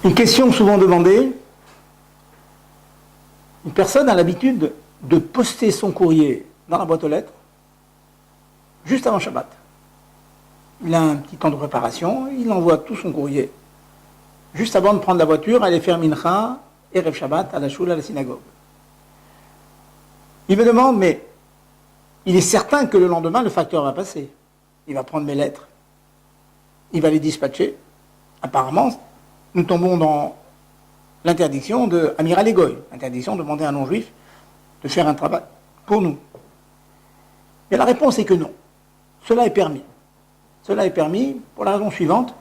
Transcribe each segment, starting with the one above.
Une question souvent demandée, une personne a l'habitude de poster son courrier dans la boîte aux lettres juste avant Shabbat. Il a un petit temps de préparation, il envoie tout son courrier juste avant de prendre la voiture, aller faire Mincha et Erev Shabbat à la Shul, à la synagogue. Il me demande, mais il est certain que le lendemain, le facteur va passer. Il va prendre mes lettres, il va les dispatcher. Apparemment, nous tombons dans l'interdiction de Amiral Egoy, l'interdiction de demander à un non-juif de faire un travail pour nous. Mais la réponse est que non. Cela est permis. Cela est permis pour la raison suivante,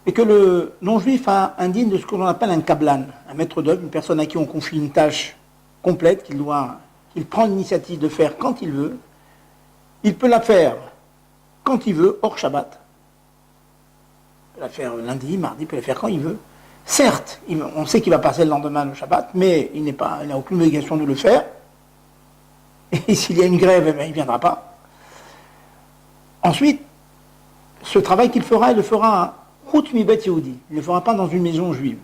et que le non-juif a indigne de ce que l'on appelle un kablan, un maître d'œuvre, une personne à qui on confie une tâche complète qu'il prend l'initiative de faire quand il veut. Il peut la faire quand il veut, hors Shabbat. Il peut la faire lundi, mardi, il peut la faire quand il veut. Certes, on sait qu'il va passer le lendemain le Shabbat, mais il n'a aucune obligation de le faire. Et s'il y a une grève, il ne viendra pas. Ensuite, ce travail qu'il fera, il le fera Chutz mi bet Yehudi. Il ne le fera pas dans une maison juive.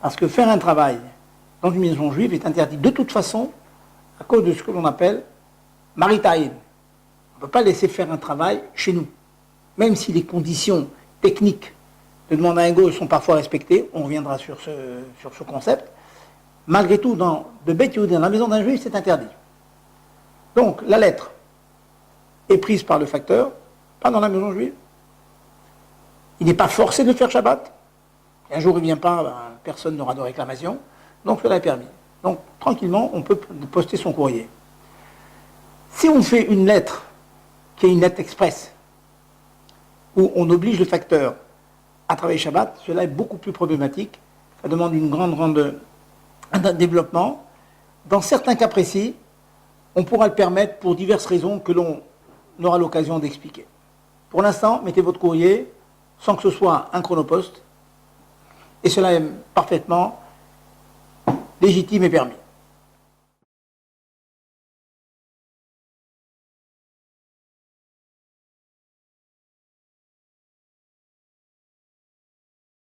Parce que faire un travail dans une maison juive est interdit de toute façon à cause de ce que l'on appelle maritaïn. On ne peut pas laisser faire un travail chez nous. Même si les conditions techniques de demande à un go sont parfois respectées, on reviendra sur ce concept. Malgré tout, de bet Yehudi, dans la maison d'un juif, c'est interdit. Donc, la lettre est prise par le facteur, pas dans la maison juive. Il n'est pas forcé de faire Shabbat. Et un jour il ne vient pas, personne n'aura de réclamation. Donc cela est permis. Donc tranquillement, on peut poster son courrier. Si on fait une lettre, qui est une lettre express, où on oblige le facteur à travailler Shabbat, cela est beaucoup plus problématique. Ça demande un développement. Dans certains cas précis, on pourra le permettre pour diverses raisons que l'on aura l'occasion d'expliquer. Pour l'instant, mettez votre courrier sans que ce soit un chronopost, et cela est parfaitement légitime et permis.